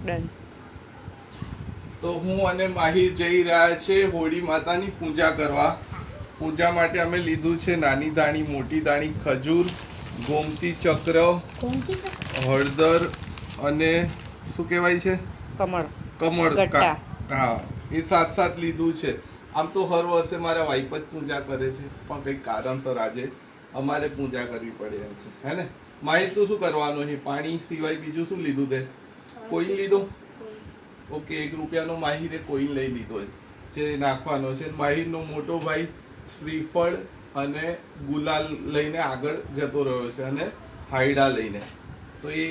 Done. તો હું અને માહિર જઈ રહ્યા છે હોળી માતાની પૂજા કરવા. પૂજા માટે અમે લીધું છે નાની દાણી, મોટી દાણી, ખજૂર, ગોમતી ચક્ર, હળદર અને શું કહેવાય છે, કમળ. હા, એ સાત લીધું છે. આમ તો હર વર્ષે મારા વાઈફ જ પૂજા કરે છે, પણ કંઈક કારણસર આજે અમારે પૂજા કરવી પડે એમ છે, હે ને માહિર? તું શું કરવાનું છે? પાણી સિવાય બીજું શું લીધું તે? કોઈન લીધો? ઓકે, ₹1 માહિરે કોઈન લઈ લીધો છે, નાખવાનો છે. માહિરનો મોટો ભાઈ શ્રીફળ અને ગુલાલ લઈને આગળ જતો રહ્યો છે અને હાયડા લઈને, તો એ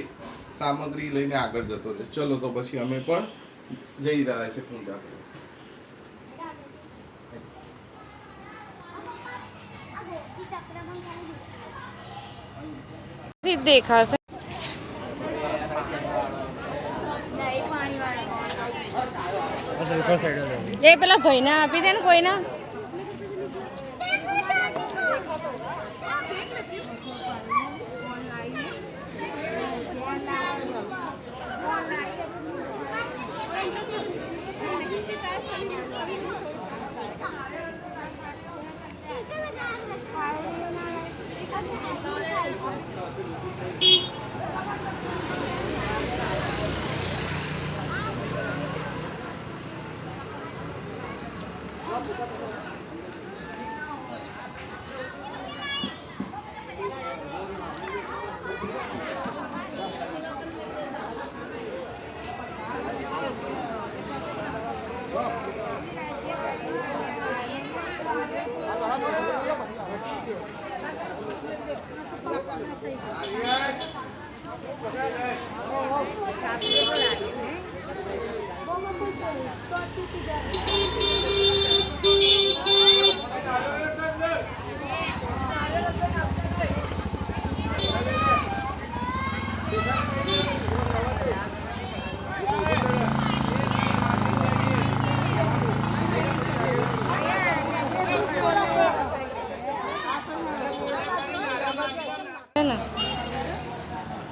સામગ્રી લઈને આગળ જતો રહ્યો. ચલો તો પછી અમે પણ જઈ રહ્યા છે પૂજા કરવા. દેખાશે એ પેલા ભાઈને આપી દે ને કોઈના.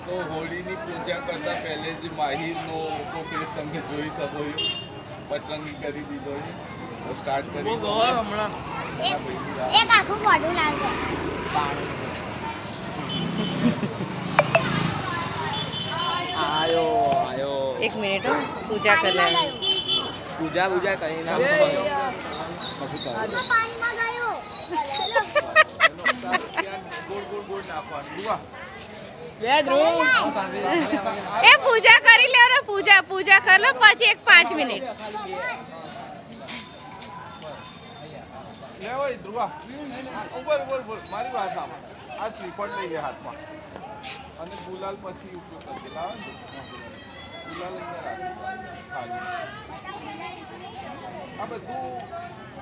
તો હોળીની પૂજા કરતા પહેલે જ માહિરનો ફેસ તમે જોઈ શકો છો, પતંગી કરી દીધો છે. તો સ્ટાર્ટ કરી હમણાં એક આખું મોઢું લાગે. આયો 1 મિનિટ હો, પૂજા કરી લે. પૂજા કરી ના પાણીમાં ગયો. ગોળ નાખવાનું. એ પૂજા કરી લે રે, પૂજા કરી લો, પછી 5 મિનિટ. લે ઓય ધ્રુવા, ઉપર મારી વાત સાંભળ. આ શ્રીફળ લઈ ગયા હાથમાં અને ગુલાલ પછી ઉપયોગ કરી દેલા. ગુલાલ અંદર રાખી આ બધું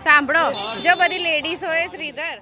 સાંભળો, જો બધી લેડીઝ હોય શ્રીધર